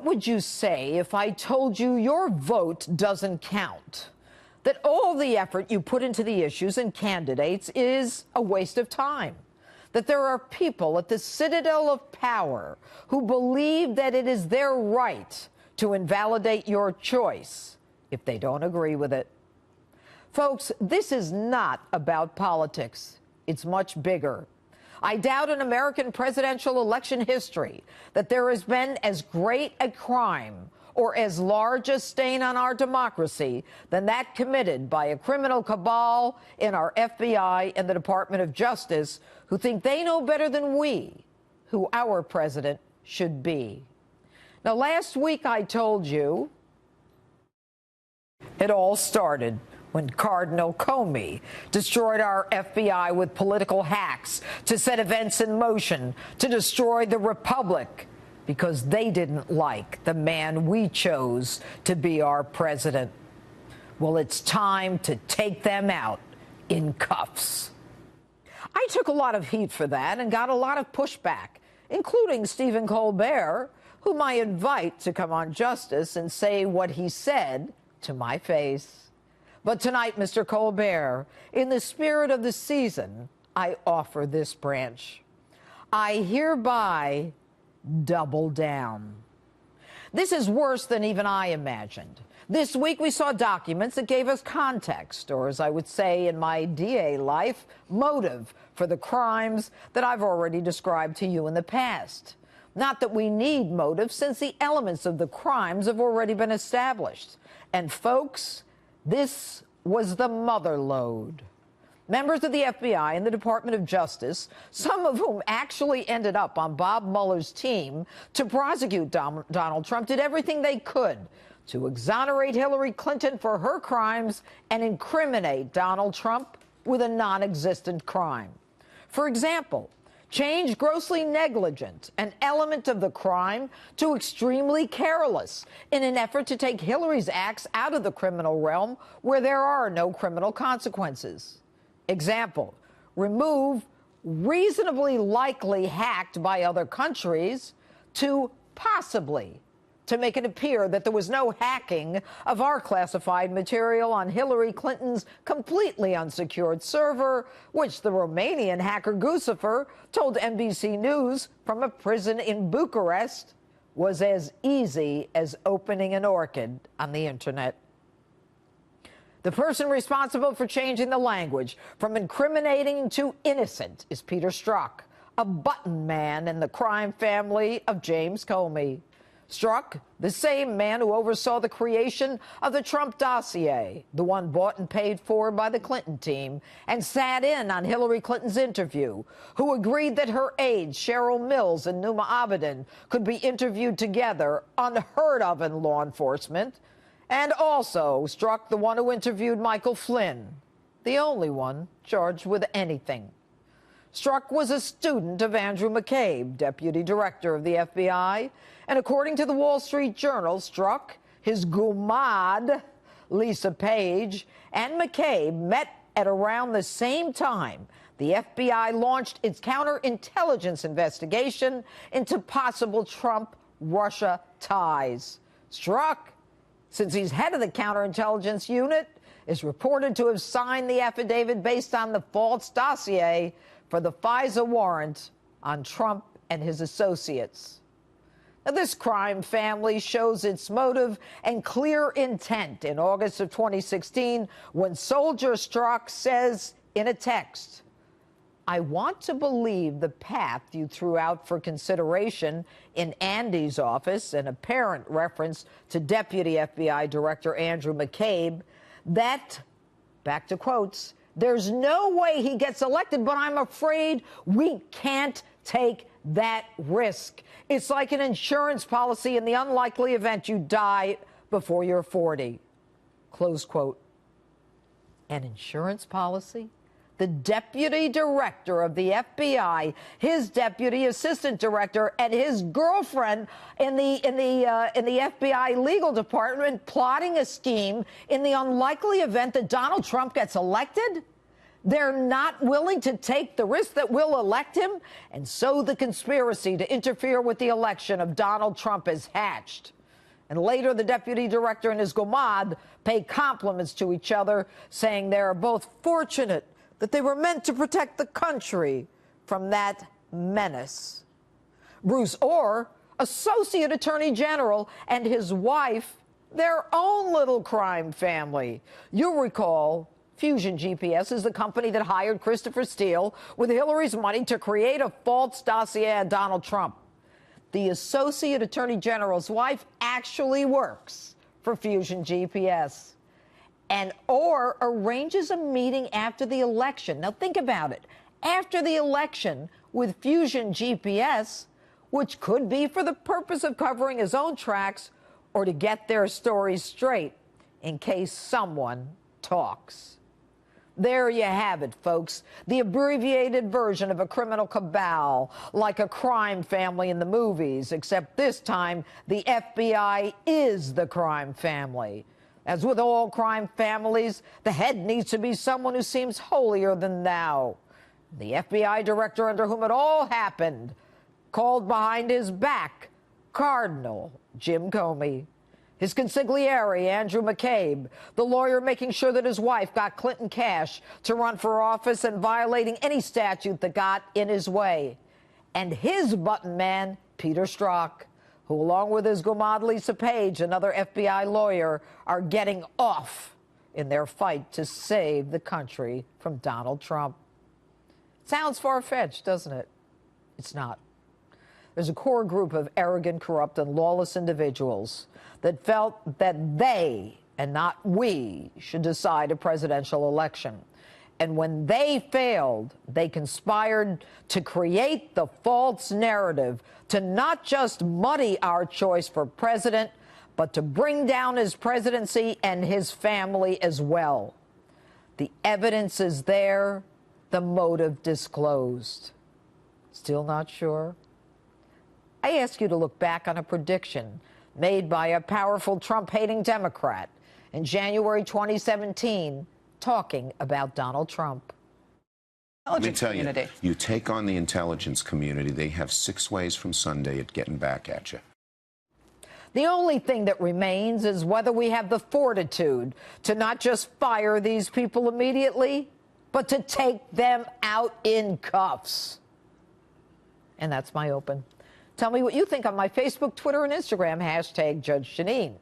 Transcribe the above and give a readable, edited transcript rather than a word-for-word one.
What would you say if I told you your vote doesn't count? That all the effort you put into the issues and candidates is a waste of time? That there are people at the citadel of power who believe that it is their right to invalidate your choice if they don't agree with it? Folks, this is not about politics. It's much bigger. I doubt in American presidential election history that there has been as great a crime or as large a stain on our democracy than that committed by a criminal cabal in our FBI and the Department of Justice who think they know better than we who our president should be. Now, last week I told you it all started when Cardinal Comey destroyed our FBI with political hacks to set events in motion to destroy the Republic because they didn't like the man we chose to be our president. Well, it's time to take them out in cuffs. I took a lot of heat for that and got a lot of pushback, including Stephen Colbert, whom I invite to come on Justice and say what he said to my face. But tonight, Mr. Colbert, in the spirit of the season, I offer this branch. I hereby double down. This is worse than even I imagined. This week we saw documents that gave us context, or as I would say in my DA life, motive for the crimes that I've already described to you in the past. Not that we need motive, since the elements of the crimes have already been established. And folks, this was the mother lode. Members of the FBI and the Department of Justice, some of whom actually ended up on Bob Mueller's team to prosecute Donald Trump, did everything they could to exonerate Hillary Clinton for her crimes and incriminate Donald Trump with a non-existent crime. For example, change grossly negligent, an element of the crime, to extremely careless in an effort to take Hillary's acts out of the criminal realm where there are no criminal consequences. Example, remove reasonably likely hacked by other countries to possibly, to make it appear that there was no hacking of our classified material on Hillary Clinton's completely unsecured server, which the Romanian hacker Guccifer told NBC News from a prison in Bucharest was as easy as opening an orchid on the internet. The person responsible for changing the language from incriminating to innocent is Peter Strzok, a button man in the crime family of James Comey. Strzok, the same man who oversaw the creation of the Trump dossier, the one bought and paid for by the Clinton team, and sat in on Hillary Clinton's interview, who agreed that her aides, Cheryl Mills and Numa Abedin, could be interviewed together, unheard of in law enforcement, and also Strzok, the one who interviewed Michael Flynn, the only one charged with anything. Strzok was a student of Andrew McCabe, deputy director of the FBI, and according to the Wall Street Journal, Strzok, his gumad, Lisa Page, and McCabe met at around the same time the FBI launched its counterintelligence investigation into possible Trump-Russia ties. Strzok, since he's head of the counterintelligence unit, is reported to have signed the affidavit based on the false dossier for the FISA warrant on Trump and his associates. Now, this crime family shows its motive and clear intent in August of 2016 when Soldier Strzok says in a text, "I want to believe the path you threw out for consideration in Andy's office," an apparent reference to Deputy FBI Director Andrew McCabe, that, back to quotes, "there's no way he gets elected, but I'm afraid we can't take that risk. It's like an insurance policy in the unlikely event you die before you're 40. Close quote. An insurance policy? The deputy director of the FBI, his deputy assistant director, and his girlfriend in the FBI legal department plotting a scheme in the unlikely event that Donald Trump gets elected? They're not willing to take the risk that will elect him, and so the conspiracy to interfere with the election of Donald Trump is hatched. And later, the deputy director and his gomad pay compliments to each other, saying they are both fortunate that they were meant to protect the country from that menace. Bruce Orr, Associate Attorney General, and his wife, their own little crime family. You'll recall Fusion GPS is the company that hired Christopher Steele with Hillary's money to create a false dossier on Donald Trump. The Associate Attorney General's wife actually works for Fusion GPS. And Orr arranges a meeting after the election. Now think about it. After the election with Fusion GPS, which could be for the purpose of covering his own tracks or to get their stories straight in case someone talks. There you have it, folks. The abbreviated version of a criminal cabal, like a crime family in the movies, except this time the FBI is the crime family. As with all crime families, the head needs to be someone who seems holier than thou. The FBI director under whom it all happened called behind his back Cardinal Jim Comey. His consigliere, Andrew McCabe, the lawyer making sure that his wife got Clinton cash to run for office and violating any statute that got in his way. And his button man, Peter Strzok, who along with his gomad Lisa Page, another FBI lawyer, are getting off in their fight to save the country from Donald Trump. Sounds far-fetched, doesn't it? It's not. There's a core group of arrogant, corrupt, and lawless individuals that felt that they, and not we, should decide a presidential election. And when they failed, they conspired to create the false narrative to not just muddy our choice for president, but to bring down his presidency and his family as well. The evidence is there, the motive disclosed. Still not sure? I ask you to look back on a prediction made by a powerful Trump-hating Democrat in January 2017, talking about Donald Trump. Let me tell you, you take on the intelligence community, they have 6 ways from Sunday at getting back at you. The only thing that remains is whether we have the fortitude to not just fire these people immediately, but to take them out in cuffs. And that's my open. Tell me what you think on my Facebook, Twitter, and Instagram, #JudgeJeanine.